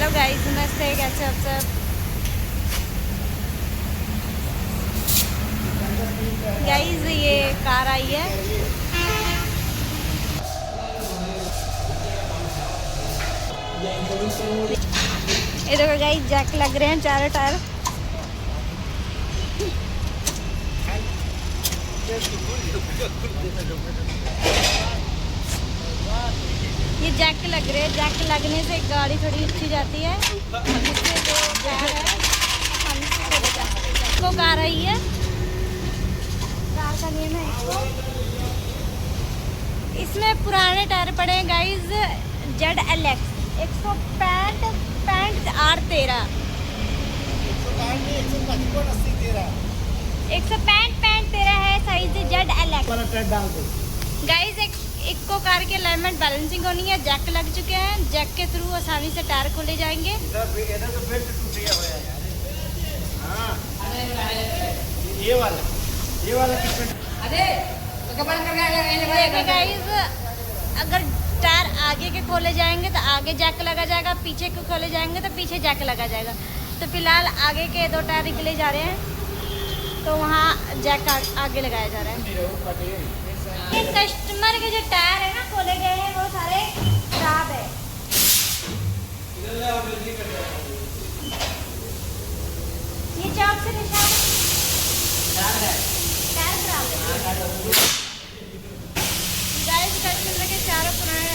Hello guys, नमस्ते, कैसे आप सब। गाइस ये कार आई है। ये देखो गाइस, जैक लग रहे हैं चारों टायर। ये जैक लग रहे हैं, जैक लगने से गाड़ी थोड़ी अच्छी जाती है। जिससे जो टायर है आसानी से खोले जा सकते हैं। इसको कार आई है, कार का नेम है इसको। इसमें पुराने टायर पड़े हैं गाइस, ZLX 165 R13 165 है साइज ZLX। गाइस एक को कार की अलाइनमेंट बैलेंसिंग होनी है। जैक लग चुके हैं, जैक के थ्रू आसानी से टायर खोले जाएंगे। ये वाला गाइस अगर टायर आगे के खोले जाएंगे तो आगे जैक लगा जाएगा, पीछे के खोले जाएंगे तो पीछे जैक लगा जाएगा। तो फिलहाल आगे के 2 टायर निकले जा रहे हैं, तो वहाँ जैक आगे लगाया जा रहा है। ये कस्टमर के जो टायर है ना खोले गए हैं वो सारे खराब है। ये चौक से निशान टायर खराब है। गाइस कस्टमर के चारों पुराने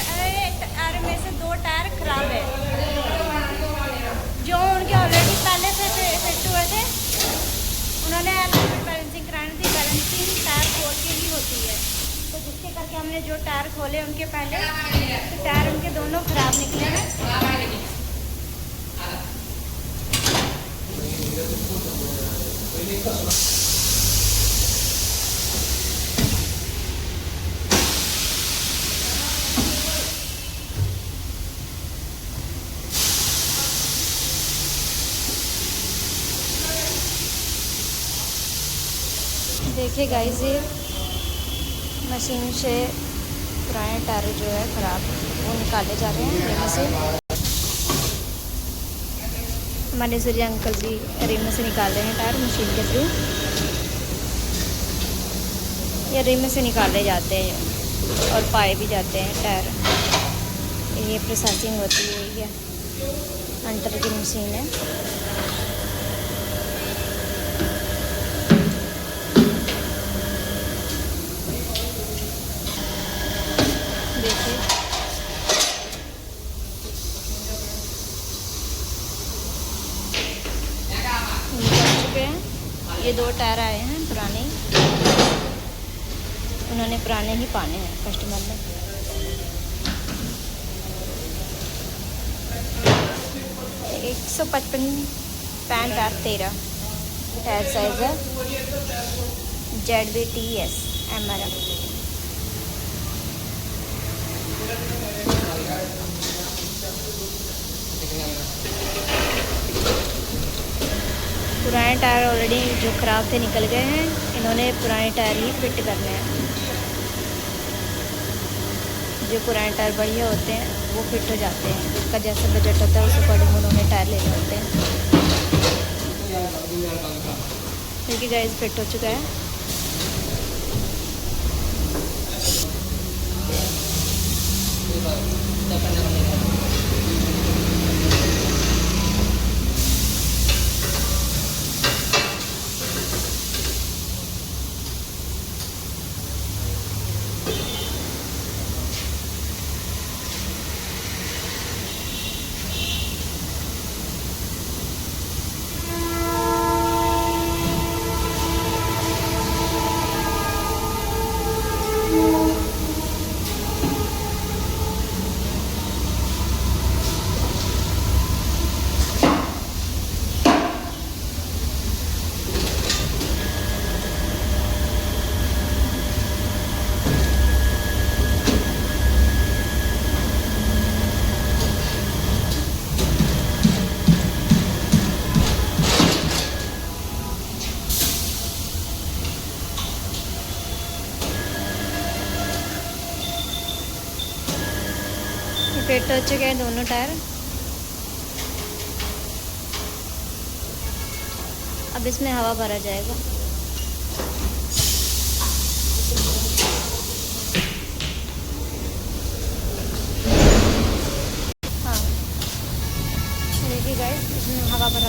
टायर में से 2 टायर खराब है, जो उनके ऑलरेडी पहले से फिट हुए थे। उन्होंने बैलेंसिंग करानी थी। बैलेंसिंग टायर खोल के ही होती है, तो जिसके करके हमने जो टायर खोले उनके पहले, तो टायर उनके दोनों खराब निकले हैं। देखिए गाइस, ये मशीन से पुराने टायर जो है ख़राब वो निकाले जा रहे हैं रेमे से। हमारे सूर्य अंकल जी रेमे से निकाल रहे हैं टायर मशीन के थ्रू। ये रेमे से निकाले जाते हैं और पाए भी जाते हैं टायर। ये प्रोसेसिंग होती है, ये अंटर की मशीन है। ये 2 टायर आए हैं पुराने, उन्होंने पुराने ही पाने हैं कस्टमर ने। एक 155 R13 टायर साइज है, ZBTS MRM। पुराने टायर ऑलरेडी जो ख़राब थे निकल गए हैं, इन्होंने पुराने टायर ही फिट करने हैं। जो पुराने टायर बढ़िया होते हैं वो फिट हो जाते हैं, जिसका जैसा बजट होता है उस अकॉर्डिंग उन्होंने टायर लेने होते हैं। क्योंकि गाइस फिट हो चुका है। फिट हो चुके हैं दोनों टायर। अब इसमें हवा भरा जाएगा। हाँ देखिए गाइस, इसमें हवा भर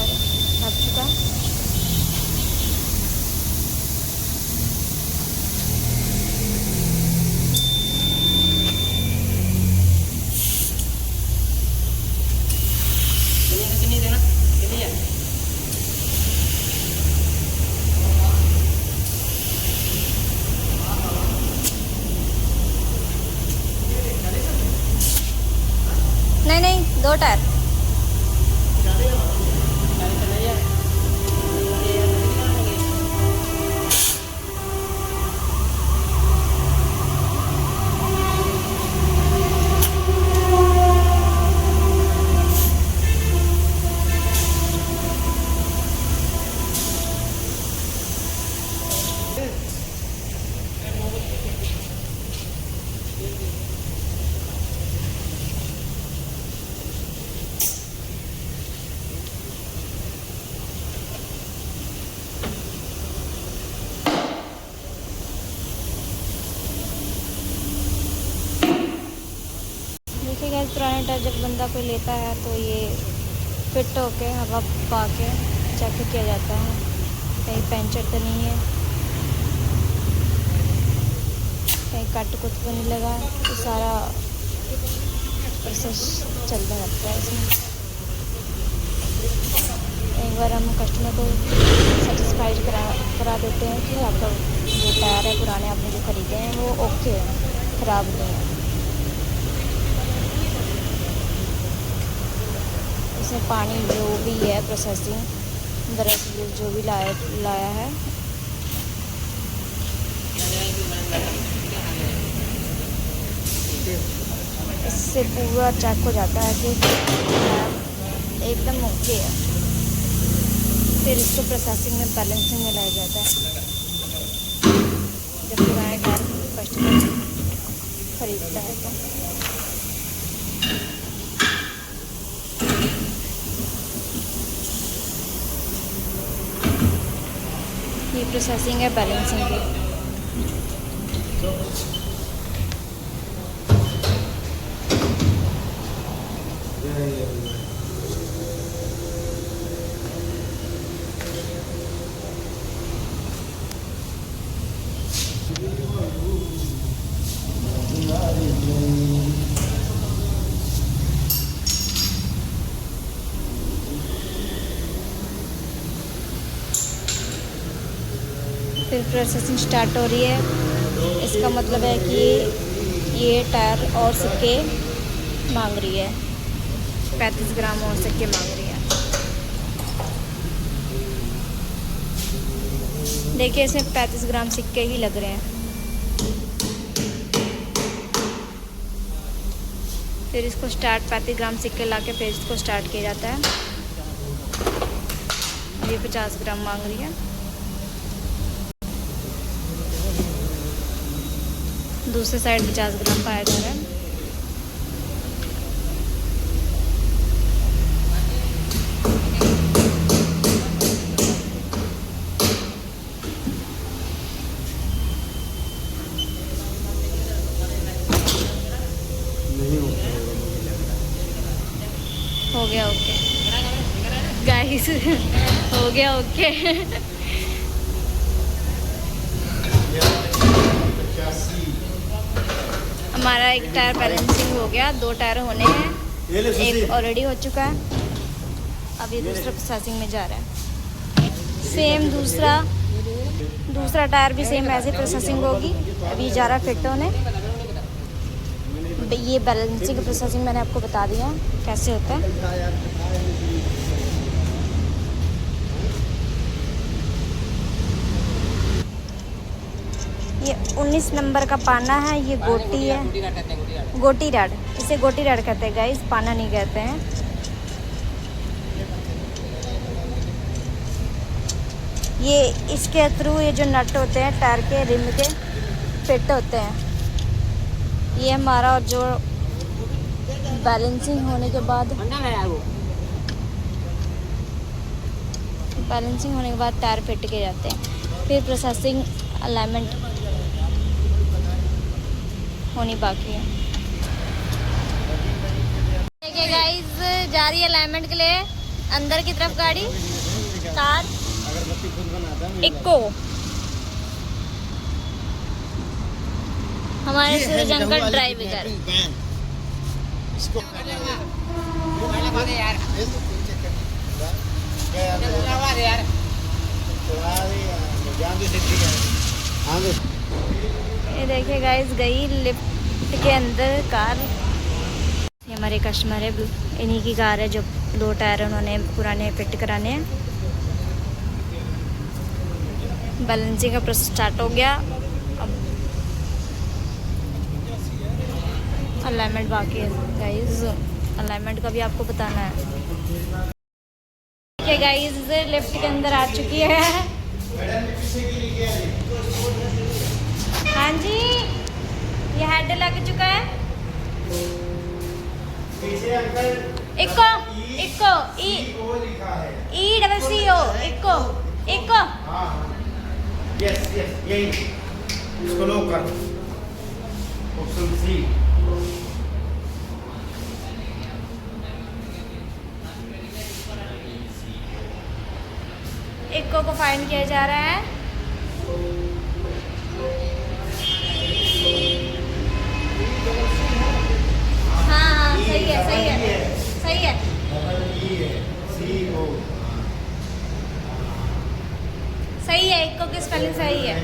चुका है। कितनी देना, कितनी है? नहीं नहीं, 2 टायर। देखिए गाइस, पुराने टायर जब बंदा कोई लेता है तो ये फिट होके हवा पा के चेक किया जाता है कहीं पंचर तो नहीं है, कहीं कट कुछ तो नहीं लगा। तो सारा प्रोसेस चलता रहता है इसमें। एक बार हम कस्टमर को सेटिस्फाइड करा देते हैं कि आपका जो टायर है पुराने आपने जो ख़रीदे हैं वो ओके है, ख़राब नहीं है। इसमें पानी जो भी है प्रोसेसिंग ब्रश जो भी लाया है इससे पूरा चेक हो जाता है कि एकदम ओके है। फिर इसको प्रोसेसिंग में बैलेंसिंग में लाया जाता है। जब पुराने टायर कस्टमर खरीदता है तो ये प्रोसेसिंग है बैलेंसिंग की। फिर प्रोसेसिंग स्टार्ट हो रही है। इसका मतलब है कि ये टायर और सिक्के मांग रही है, 35 ग्राम और सिक्के मांग रही है। देखिए इसमें 35 ग्राम सिक्के ही लग रहे हैं। फिर इसको स्टार्ट 35 ग्राम सिक्के लाके फिर इसको स्टार्ट किया जाता है। ये 50 ग्राम मांग रही है। दूसरे साइड 50 ग्राम पाया जा रहा है। हो गया ओके गाइस, हो गया ओके। हमारा एक टायर बैलेंसिंग हो गया, 2 टायर होने हैं, एक ऑलरेडी हो चुका है। अब ये दूसरा प्रोसेसिंग में जा रहा है। सेम दूसरा टायर भी सेम ऐसे प्रोसेसिंग होगी। अभी जा रहा है फिट होने। ये बैलेंसिंग प्रोसेसिंग मैंने आपको बता दिया कैसे होता है। ये 19 नंबर का पाना है, ये गोटी है, गोटी राड। इसे गोटी राड कहते हैं गाइस, पाना नहीं कहते हैं। ये इसके थ्रू ये जो नट होते हैं टायर के रिम के फिट होते हैं। ये हमारा जो बैलेंसिंग होने के बाद बैलेंसिंग होने के बाद टायर फिट के जाते हैं, फिर प्रोसेसिंग अलाइनमेंट होनी बाकी है। देखिए गाइस, जा रही है अलाइनमेंट के लिए अंदर की तरफ गाड़ी, कार इक्को। हमारे सूरज अंकल ड्राइव कर। ये देखिए गाइस, गई लिफ्ट के अंदर कार। ये हमारे कस्टमर है, इन्हीं की कार है जो 2 टायर उन्होंने पुराने फिट कराने हैं। बैलेंसिंग का प्रोसेस स्टार्ट हो गया, अब अलाइनमेंट बाकी है गाइस। अलाइनमेंट का भी आपको बताना है। ठीक है गाइस, लिफ्ट के अंदर आ चुकी है। हाँ जी, ये हेड लग चुका है। Echo echo E double C O echo echo. Yes yes, यही इसको लॉक कर, ऑप्शन सी। इको को फाइंड किया जा रहा है। हाँ, सही है सही है सही है। सही है, इको की स्पेलिंग सही है।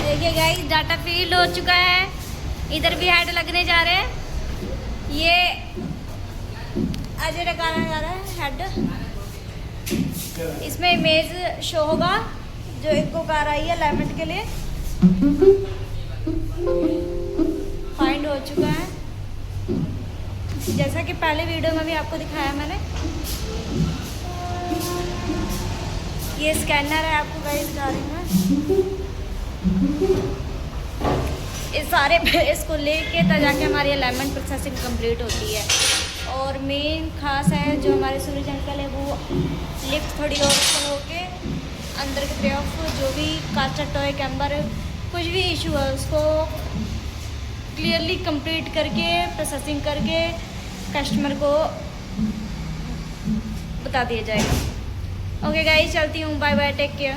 देखिए गाइस, डाटा फील्ड हो चुका है। इधर भी हेड लगने जा रहे हैं। ये अजय लगाना जा रहा है हेड। इसमें इमेज शो होगा जो इको कार आई है अलाइनमेंट के लिए। फाइंड हो चुका है, जैसा कि पहले वीडियो में भी आपको दिखाया मैंने। ये स्कैनर है आपको गाइस गाड़ी में। इस सारे इसको लेके तब जाके हमारी अलाइनमेंट प्रोसेसिंग कंप्लीट होती है। और मेन खास है जो हमारे सूरज अंकल है, वो लिफ्ट थोड़ी और ऊपर होके अंदर की तरफ जो भी काचा टॉय कैम्बर कुछ भी इशू है उसको क्लियरली कंप्लीट करके प्रोसेसिंग करके कस्टमर को बता दिया जाएगा। ओके गाइस, चलती हूँ, बाय बाय, टेक केयर।